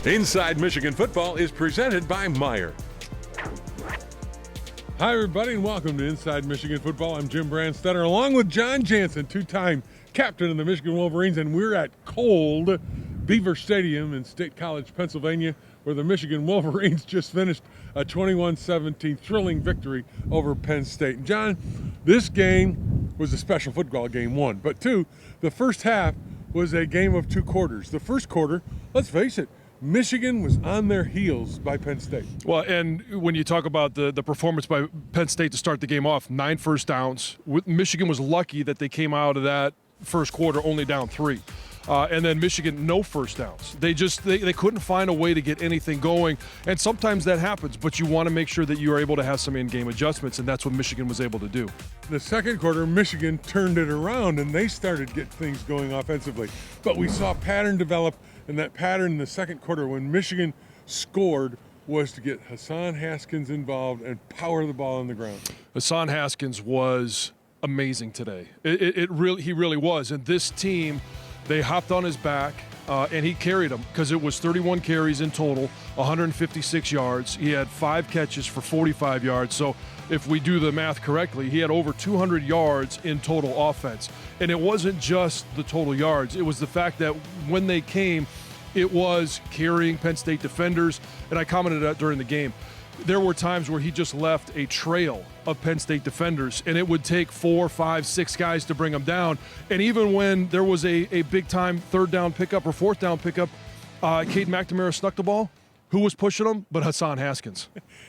Inside Michigan Football is presented by Meyer. Hi, everybody, and welcome to Inside Michigan Football. I'm Jim Brandstetter, along with John Jansen, two-time captain of the Michigan Wolverines, and we're at cold Beaver Stadium in State College, Pennsylvania, where the Michigan Wolverines just finished a 21-17 thrilling victory over Penn State. And John, this game was a special football game, one. But two, the first half was a game of two quarters. The first quarter, let's face it, Michigan was on their heels by Penn State. Well, and when you talk about the performance by Penn State to start the game off, 9 first downs. Michigan was lucky that they came out of that first quarter only down 3. And then Michigan, no first downs. They couldn't find a way to get anything going. And sometimes that happens, but you want to make sure that you are able to have some in-game adjustments, and that's what Michigan was able to do. The second quarter, Michigan turned it around, and they started to get things going offensively. But we saw a pattern develop, and that pattern in the second quarter when Michigan scored was to get Hassan Haskins involved and power the ball on the ground. Hassan Haskins was amazing today. He really was. And this team, they hopped on his back, and he carried them because it was 31 carries in total, 156 yards. He had 5 catches for 45 yards. So if we do the math correctly, he had over 200 yards in total offense. And it wasn't just the total yards. It was the fact that when they came, it was carrying Penn State defenders. And I commented that during the game. There were times where he just left a trail of Penn State defenders, and it would take 4, 5, 6 guys to bring them down. And even when there was a big-time third down pickup or fourth down pickup, Cade McNamara snuck the ball. Who was pushing him but Hassan Haskins?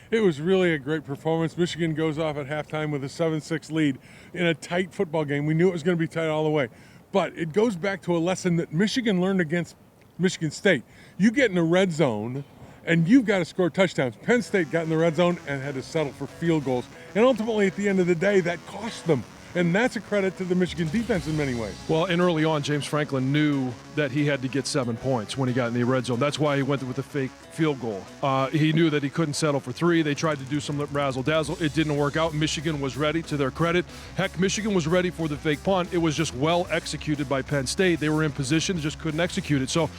It was really a great performance. Michigan goes off at halftime with a 7-6 lead in a tight football game. We knew it was going to be tight all the way. But it goes back to a lesson that Michigan learned against Michigan State. You get in the red zone, and you've got to score touchdowns. Penn State got in the red zone and had to settle for field goals. And ultimately, at the end of the day, that cost them. And that's a credit to the Michigan defense in many ways. Well, and early on, James Franklin knew that he had to get 7 points when he got in the red zone. That's why he went with a fake field goal. He knew that he couldn't settle for 3. They tried to do some razzle-dazzle. It didn't work out. Michigan was ready, to their credit. Heck, Michigan was ready for the fake punt. It was just well executed by Penn State. They were in position, just couldn't execute it. So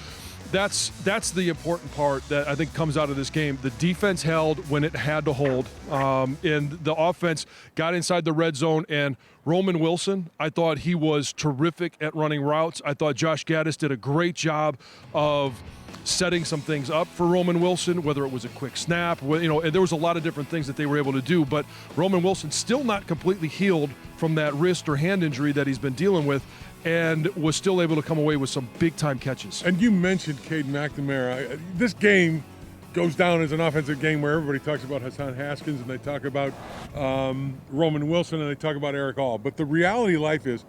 that's the important part that I think comes out of this game. The defense held when it had to hold, and the offense got inside the red zone. And Roman Wilson, I thought he was terrific at running routes. I thought Josh Gaddis did a great job of setting some things up for Roman Wilson, whether it was a quick snap, and there was a lot of different things that they were able to do. But Roman Wilson still not completely healed from that wrist or hand injury that he's been dealing with, and was still able to come away with some big-time catches. And you mentioned Cade McNamara. This game goes down as an offensive game where everybody talks about Hassan Haskins and they talk about Roman Wilson and they talk about Eric All. But the reality of life is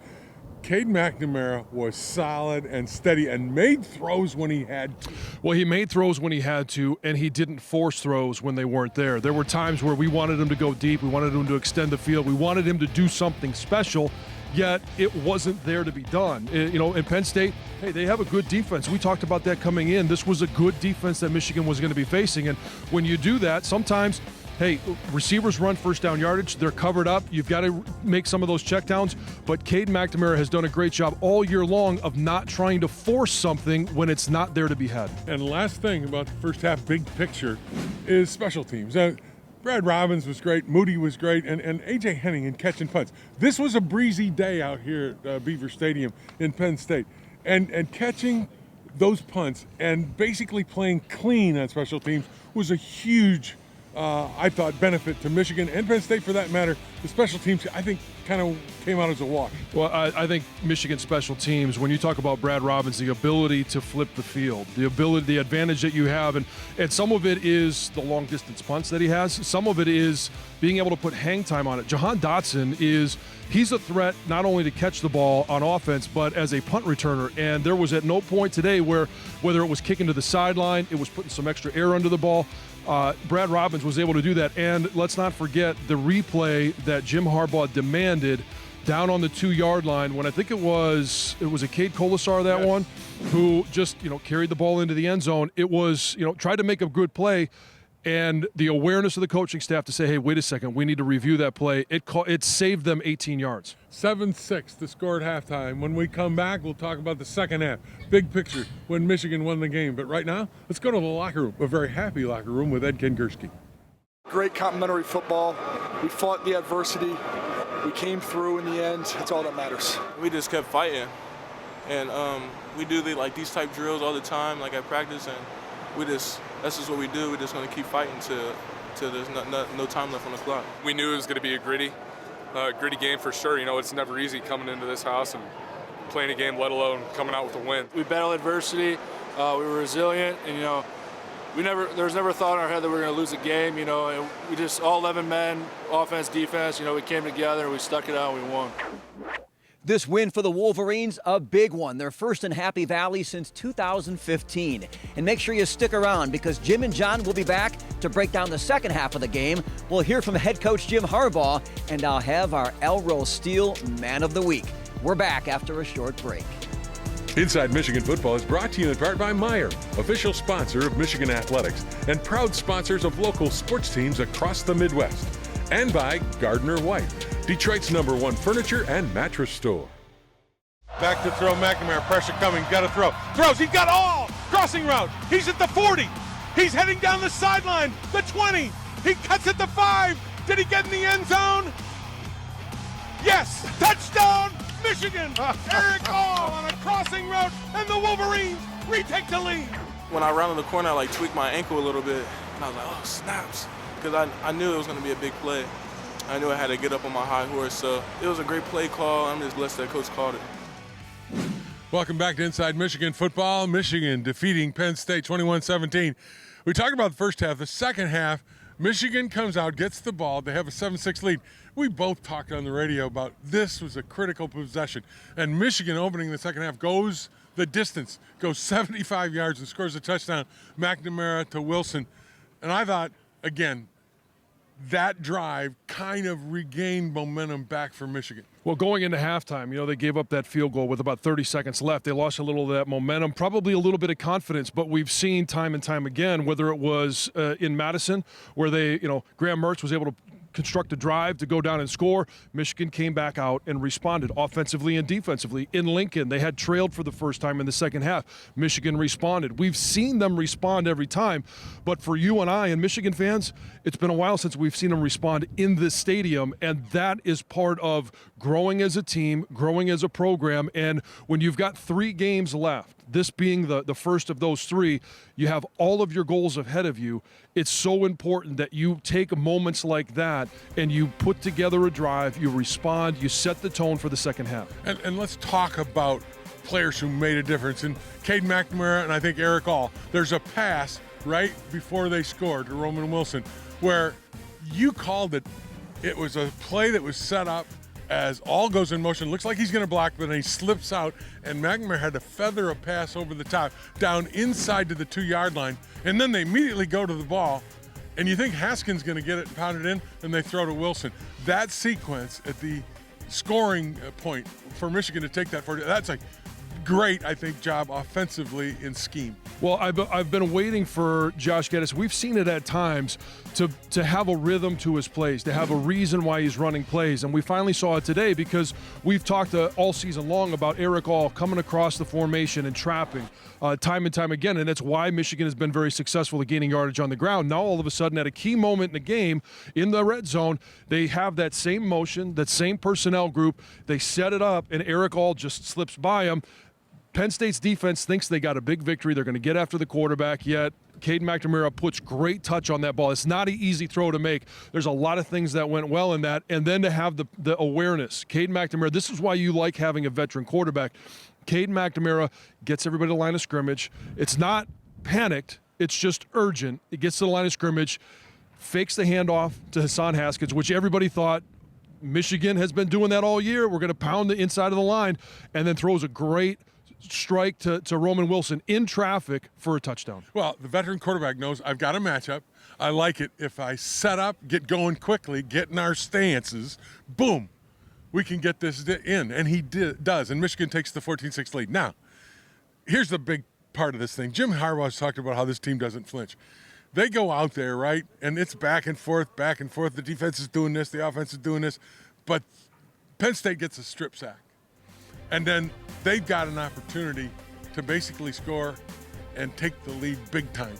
Cade McNamara was solid and steady and made throws when he had to. Well, he made throws when he had to, and he didn't force throws when they weren't there. There were times where we wanted him to go deep. We wanted him to extend the field. We wanted him to do something special, yet it wasn't there to be done. In Penn State, hey, they have a good defense. We talked about that coming in. This was a good defense that Michigan was going to be facing, and when you do that, sometimes, hey, receivers run first down yardage. They're covered up. You've got to make some of those checkdowns. But Cade McNamara has done a great job all year long of not trying to force something when it's not there to be had. And last thing about the first half big picture is special teams. Brad Robbins was great. Moody was great. And A.J. Henning in catching punts. This was a breezy day out here at Beaver Stadium in Penn State. And catching those punts and basically playing clean on special teams was a huge I thought, benefit to Michigan and Penn State for that matter. The special teams, I think, kind of came out as a wash. Well, I think Michigan special teams, when you talk about Brad Robbins, the ability to flip the field, the advantage that you have, and some of it is the long-distance punts that he has. Some of it is being able to put hang time on it. Jahan Dotson he's a threat not only to catch the ball on offense, but as a punt returner. And there was at no point today where, whether it was kicking to the sideline, it was putting some extra air under the ball, Brad Robbins was able to do that. And let's not forget the replay that Jim Harbaugh demanded down on the 2-yard line when I think it was a Cade Colasar, that one, who just, carried the ball into the end zone. It was, tried to make a good play. And the awareness of the coaching staff to say, hey, wait a second, we need to review that play. It saved them 18 yards. 7-6 the score at halftime. When we come back, we'll talk about the second half. Big picture when Michigan won the game. But right now, let's go to the locker room, a very happy locker room with Ed Kengerski. Great complimentary football. We fought the adversity. We came through in the end. That's all that matters. We just kept fighting. And we do these type drills all the time, like at practice, and that's just what we do. We're just going to keep fighting till there's no time left on the clock. We knew it was going to be a gritty game for sure. You know, it's never easy coming into this house and playing a game, let alone coming out with a win. We battled adversity. We were resilient, and there was never a thought in our head that we were going to lose a game. And we just all 11 men, offense, defense. We came together, we stuck it out, and we won. This win for the Wolverines, a big one. Their first in Happy Valley since 2015. And make sure you stick around because Jim and John will be back to break down the second half of the game. We'll hear from head coach Jim Harbaugh, and I'll have our Elro Steel Man of the Week. We're back after a short break. Inside Michigan Football is brought to you in part by Meijer, official sponsor of Michigan Athletics and proud sponsors of local sports teams across the Midwest. And by Gardner White, Detroit's #1 furniture and mattress store. Back to throw, McNamara, pressure coming, got to throw. Throws, he got all! Crossing route, he's at the 40. He's heading down the sideline, the 20. He cuts at the 5. Did he get in the end zone? Yes, touchdown, Michigan! Eric Hall on a crossing route, and the Wolverines retake the lead. When I rounded the corner, I tweaked my ankle a little bit, and I was like, oh, snaps. Because I knew it was going to be a big play. I knew I had to get up on my high horse, so it was a great play call. I'm just blessed that coach called it. Welcome back to Inside Michigan Football. Michigan defeating Penn State 21-17. We talked about the first half. The second half, Michigan comes out, gets the ball. They have a 7-6 lead. We both talked on the radio about this was a critical possession. And Michigan opening the second half goes the distance, goes 75 yards and scores a touchdown. McNamara to Wilson. And I thought, again, that drive kind of regained momentum back for Michigan. Well, going into halftime, they gave up that field goal with about 30 seconds left. They lost a little of that momentum, probably a little bit of confidence, but we've seen time and time again, whether it was in Madison where Graham Mertz was able to construct a drive to go down and score. Michigan came back out and responded offensively and defensively. In Lincoln, they had trailed for the first time in the second half. Michigan responded. We've seen them respond every time, but for you and I and Michigan fans, it's been a while since we've seen them respond in this stadium, and that is part of growing as a team, growing as a program, and when you've got 3 games left, this being the first of those 3, you have all of your goals ahead of you. It's so important that you take moments like that and you put together a drive, you respond, you set the tone for the second half. And let's talk about players who made a difference. And Cade McNamara and I think Eric All, there's a pass right before they scored to Roman Wilson where you called it. It was a play that was set up as All goes in motion. Looks like he's going to block, but then he slips out, and McNamara had to feather a pass over the top, down inside to the 2-yard line, and then they immediately go to the ball, and you think Haskins going to get it and pound it in, and they throw to Wilson. That sequence at the scoring point for Michigan to take that forward, that's a great, I think, job offensively in scheme. Well, I've been waiting for Josh Geddes. We've seen it at times to have a rhythm to his plays, to have a reason why he's running plays. And we finally saw it today because we've talked all season long about Eric All coming across the formation and trapping time and time again. And that's why Michigan has been very successful at gaining yardage on the ground. Now, all of a sudden, at a key moment in the game, in the red zone, they have that same motion, that same personnel group. They set it up, and Eric All just slips by him. Penn State's defense thinks they got a big victory. They're going to get after the quarterback, yet Cade McNamara puts great touch on that ball. It's not an easy throw to make. There's a lot of things that went well in that, and then to have the awareness. Cade McNamara, this is why you like having a veteran quarterback. Cade McNamara gets everybody to the line of scrimmage. It's not panicked. It's just urgent. It gets to the line of scrimmage, fakes the handoff to Hassan Haskins, which everybody thought Michigan has been doing that all year. We're going to pound the inside of the line, and then throws a great strike to Roman Wilson in traffic for a touchdown. Well, the veteran quarterback knows I've got a matchup. I like it. If I set up, get going quickly, get in our stances, boom, we can get this in. And he does. And Michigan takes the 14-6 lead. Now, here's the big part of this thing. Jim Harbaugh has talked about how this team doesn't flinch. they go out there, right, and it's back and forth, back and forth. The defense is doing this, the offense is doing this, but Penn State gets a strip sack. And then they've got an opportunity to basically score and take the lead big time.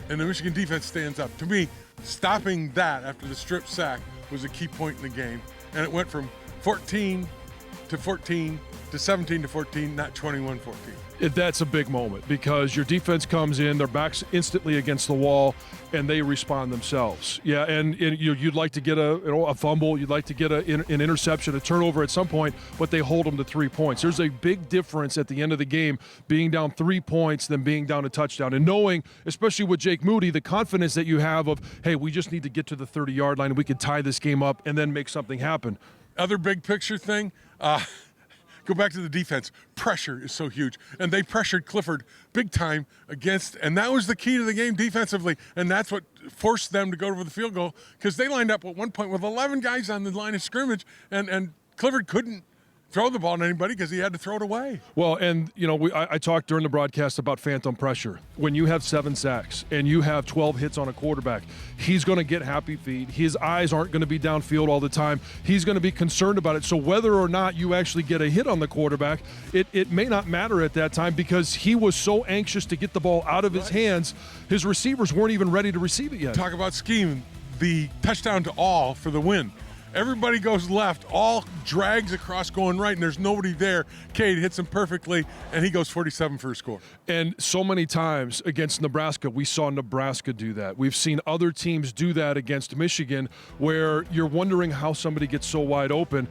And the Michigan defense stands up. To me, stopping that after the strip sack was a key point in the game. And it went from 14 to 14 to 17 to 14, not 21-14. That's a big moment because your defense comes in, their backs instantly against the wall, and they respond themselves. Yeah, and you'd like to get a fumble, you'd like to get an interception, a turnover at some point, but they hold them to 3 points. There's a big difference at the end of the game being down 3 points than being down a touchdown. And knowing, especially with Jake Moody, the confidence that you have of, hey, we just need to get to the 30-yard line and we can tie this game up and then make something happen. Other big picture thing, go back to the defense. Pressure is so huge. And they pressured Clifford big time against, and that was the key to the game defensively. And that's what forced them to go for the field goal because they lined up at one point with 11 guys on the line of scrimmage, and Clifford couldn't throw the ball to anybody because he had to throw it away. Well, and, I talked during the broadcast about phantom pressure. When you have 7 sacks and you have 12 hits on a quarterback, he's going to get happy feet. His eyes aren't going to be downfield all the time. He's going to be concerned about it. So whether or not you actually get a hit on the quarterback, it may not matter at that time because he was so anxious to get the ball out of his hands, his receivers weren't even ready to receive it yet. Talk about scheme. The touchdown to all for the win. Everybody goes left, all drags across going right, and there's nobody there. Cade hits him perfectly, and he goes 47 for a score. And so many times against Nebraska, we saw Nebraska do that. We've seen other teams do that against Michigan where you're wondering how somebody gets so wide open.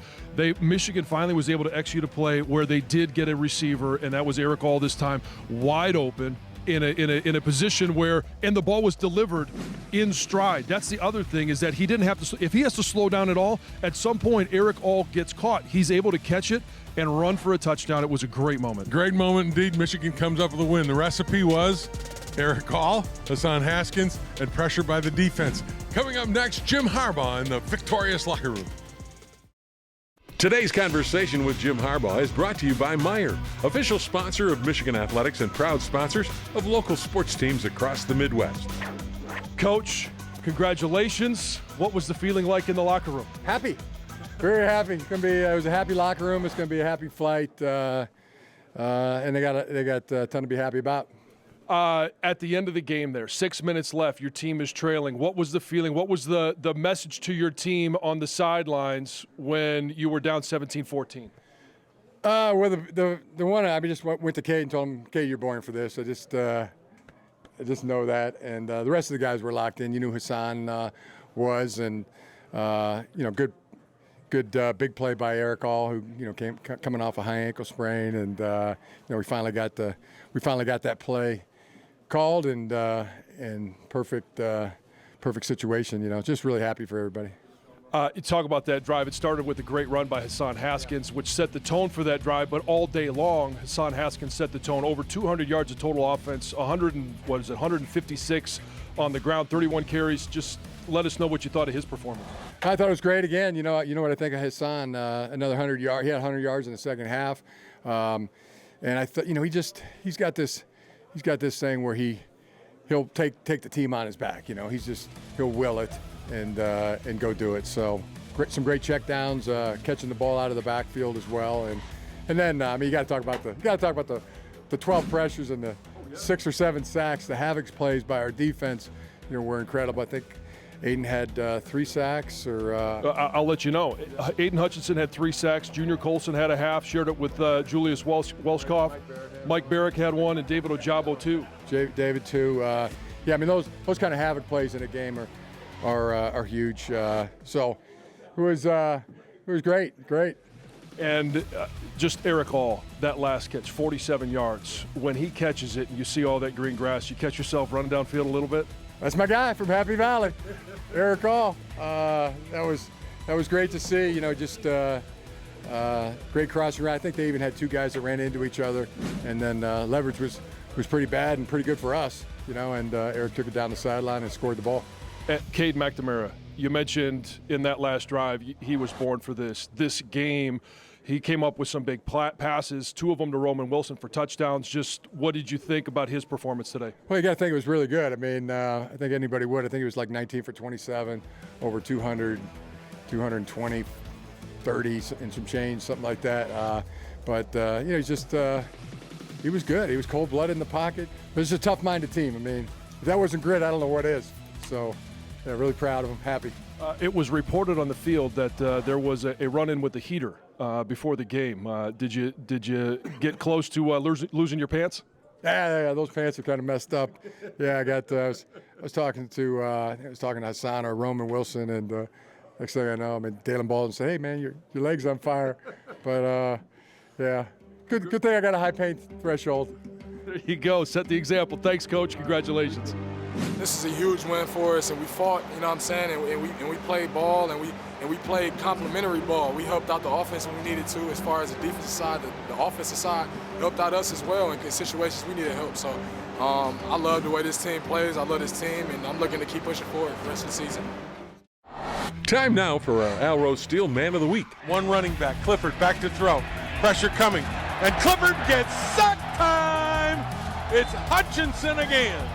Michigan finally was able to execute a play where they did get a receiver, and that was Eric All this time, wide open. In a position where, and the ball was delivered in stride. That's the other thing is that he didn't have to, if he has to slow down at all, at some point Eric All gets caught. He's able to catch it and run for a touchdown. It was a great moment. Great moment indeed. Michigan comes up with a win. The recipe was Eric All, Hassan Haskins, and pressure by the defense. Coming up next, Jim Harbaugh in the victorious locker room. Today's conversation with Jim Harbaugh is brought to you by Meijer, official sponsor of Michigan Athletics and proud sponsors of local sports teams across the Midwest. Coach, congratulations. What was the feeling like in the locker room? Happy, very happy. It's gonna be. It was a happy locker room. It's gonna be a happy flight, and they got a ton to be happy about. At the end of the game there, 6 minutes left, your team is trailing. What was the feeling? What was the message to your team on the sidelines when you were down 17-14? Well, the one I just went to Cade and told him, Cade, you're born for this. I just know that. And the rest of the guys were locked in. You knew Hassan was, and good big play by Eric All, who coming off a high ankle sprain, and we finally got that play called and perfect situation. Just really happy for everybody. You talk about that drive. It started with a great run by Hassan Haskins, which set the tone for that drive. But all day long, Hassan Haskins set the tone. Over 200 yards of total offense, 156 on the ground, 31 carries. Just let us know what you thought of his performance. I thought it was great again. You know what I think of Hassan? Another 100 yards. He had 100 yards in the second half, and I thought he's got this thing where he'll take the team on his back. He'll will it and go do it. So some great checkdowns, catching the ball out of the backfield as well, and then you got to talk about the 12 pressures and the 6 or 7 sacks. The havoc plays by our defense, were incredible. I think Aiden had 3 sacks. I'll let you know. Aiden Hutchinson had 3 sacks. Junior Colson had a half. Shared it with Julius Welshkoff. Mike Barrick had 1, and David Ojabo 2. David 2. Those kind of havoc plays in a game are huge. So it was great. And just Eric All, that last catch, 47 yards. When he catches it and you see all that green grass, you catch yourself running downfield a little bit? That's my guy from Happy Valley, Eric All. That was great to see. Great crossing route. I think they even had 2 guys that ran into each other, and then leverage was pretty bad and pretty good for us. And Eric took it down the sideline and scored the ball. Cade McNamara, you mentioned in that last drive he was born for this. This game, He came up with some big passes, 2 of them to Roman Wilson for touchdowns. Just what did you think about his performance today? Well, you got to think it was really good. I mean, I think anybody would. I think he was like 19 for 27, over 200, 220, 30 and some change, something like that. He's just, he was good. He was cold-blooded in the pocket. But it's a tough-minded team. I mean, if that wasn't grit, I don't know what is. So, yeah, really proud of him, happy. It was reported on the field that there was a run-in with the heater before the game. Did you get close to losing your pants? Yeah, those pants are kind of messed up. Yeah, I was talking to Hassan or Roman Wilson, and next thing I know, Dalen Baldwin said, "Hey man, your leg's on fire." But yeah, good thing I got a high pain threshold. There you go. Set the example. Thanks, Coach. Congratulations. This is a huge win for us, and we fought, you know what I'm saying, and we played ball, and we played complementary ball. We helped out the offense when we needed to, as far as the defensive side. The offensive side helped out us as well in situations we needed help. So I love the way this team plays. I love this team, and I'm looking to keep pushing forward for the rest of the season. Time now for our Al Rose Steel Man of the Week. One running back, Clifford back to throw. Pressure coming, and Clifford gets sack time. It's Hutchinson again.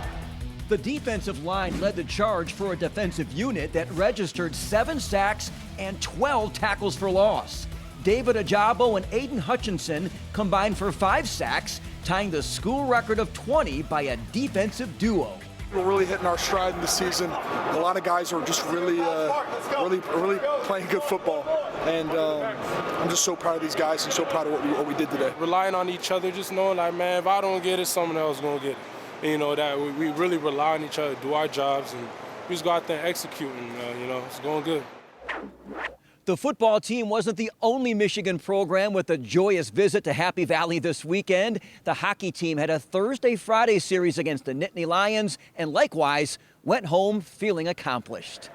The defensive line led the charge for a defensive unit that registered 7 sacks and 12 tackles for loss. David Ajabo and Aiden Hutchinson combined for 5 sacks, tying the school record of 20 by a defensive duo. We're really hitting our stride in the season. A lot of guys are just really playing good football, and I'm just so proud of these guys and so proud of what we did today. Relying on each other, just knowing like, man, if I don't get it, someone else is gonna get it. And, you know, that we really rely on each other, do our jobs, and we just go out there and execute, and it's going good. The football team wasn't the only Michigan program with a joyous visit to Happy Valley this weekend. The hockey team had a Thursday-Friday series against the Nittany Lions and likewise went home feeling accomplished.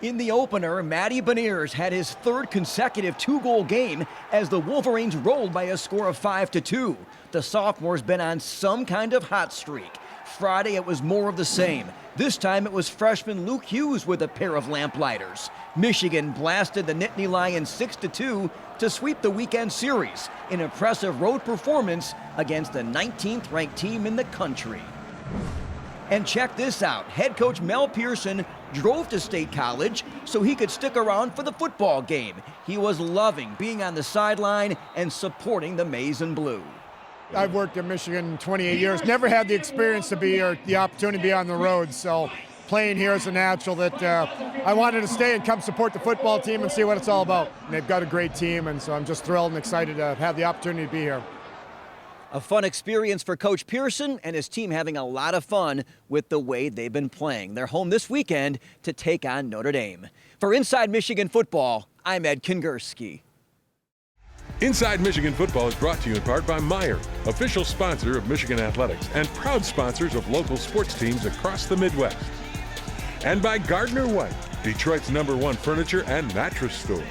In the opener, Matty Beniers had his 3rd consecutive 2-goal game as the Wolverines rolled by a score of 5-2. The sophomore's been on some kind of hot streak. Friday, it was more of the same. This time, it was freshman Luke Hughes with a pair of lamplighters. Michigan blasted the Nittany Lions 6-2 to sweep the weekend series, an impressive road performance against the 19th-ranked team in the country. And check this out. Head coach Mel Pearson drove to State College so he could stick around for the football game. He was loving being on the sideline and supporting the Maize and Blue. I've worked in Michigan 28 years, never had the experience to be or the opportunity to be on the road, so playing here is a natural that I wanted to stay and come support the football team and see what it's all about. And they've got a great team, and so I'm just thrilled and excited to have the opportunity to be here. A fun experience for Coach Pearson and his team having a lot of fun with the way they've been playing. They're home this weekend to take on Notre Dame. For Inside Michigan Football, I'm Ed Kingerski. Inside Michigan Football is brought to you in part by Meijer, official sponsor of Michigan Athletics and proud sponsors of local sports teams across the Midwest. And by Gardner White, Detroit's #1 furniture and mattress store.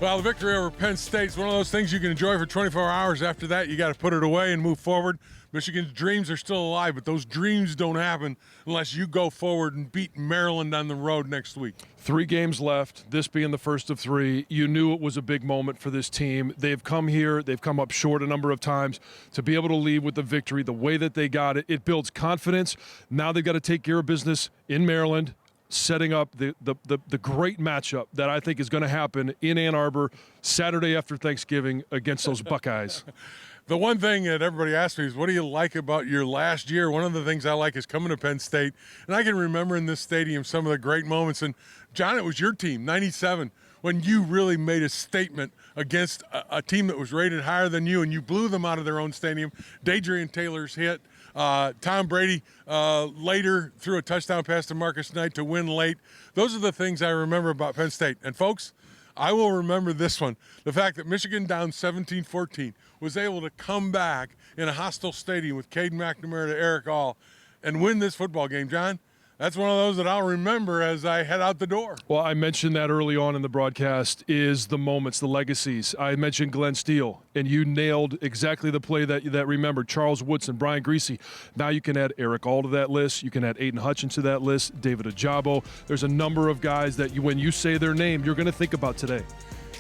Well, the victory over Penn State is one of those things you can enjoy for 24 hours. After that, you got to put it away and move forward. Michigan's dreams are still alive, but those dreams don't happen unless you go forward and beat Maryland on the road next week. 3 games left, this being the first of 3. You knew it was a big moment for this team. They've come here, they've come up short a number of times. To be able to leave with the victory, the way that they got it, it builds confidence. Now they've got to take care of business in Maryland, setting up the great matchup that I think is going to happen in Ann Arbor Saturday after Thanksgiving against those Buckeyes. The one thing that everybody asks me is, what do you like about your last year? One of the things I like is coming to Penn State. And I can remember in this stadium some of the great moments. And, John, it was your team, 97, when you really made a statement against a team that was rated higher than you, and you blew them out of their own stadium. Dadrian Taylor's hit. Tom Brady later threw a touchdown pass to Marcus Knight to win late. Those are the things I remember about Penn State. And, folks, I will remember this one, the fact that Michigan down 17-14 was able to come back in a hostile stadium with Caden McNamara to Eric All and win this football game. John, that's one of those that I'll remember as I head out the door. Well, I mentioned that early on in the broadcast is the moments, the legacies. I mentioned Glenn Steele, and you nailed exactly the play that remembered. Charles Woodson, Brian Greasy. Now you can add Eric All to that list. You can add Aiden Hutchinson to that list, David Ajabo. There's a number of guys that when you say their name, you're going to think about today.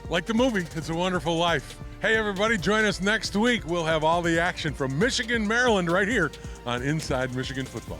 Like the movie, It's a Wonderful Life. Hey, everybody, join us next week. We'll have all the action from Michigan, Maryland, right here on Inside Michigan Football.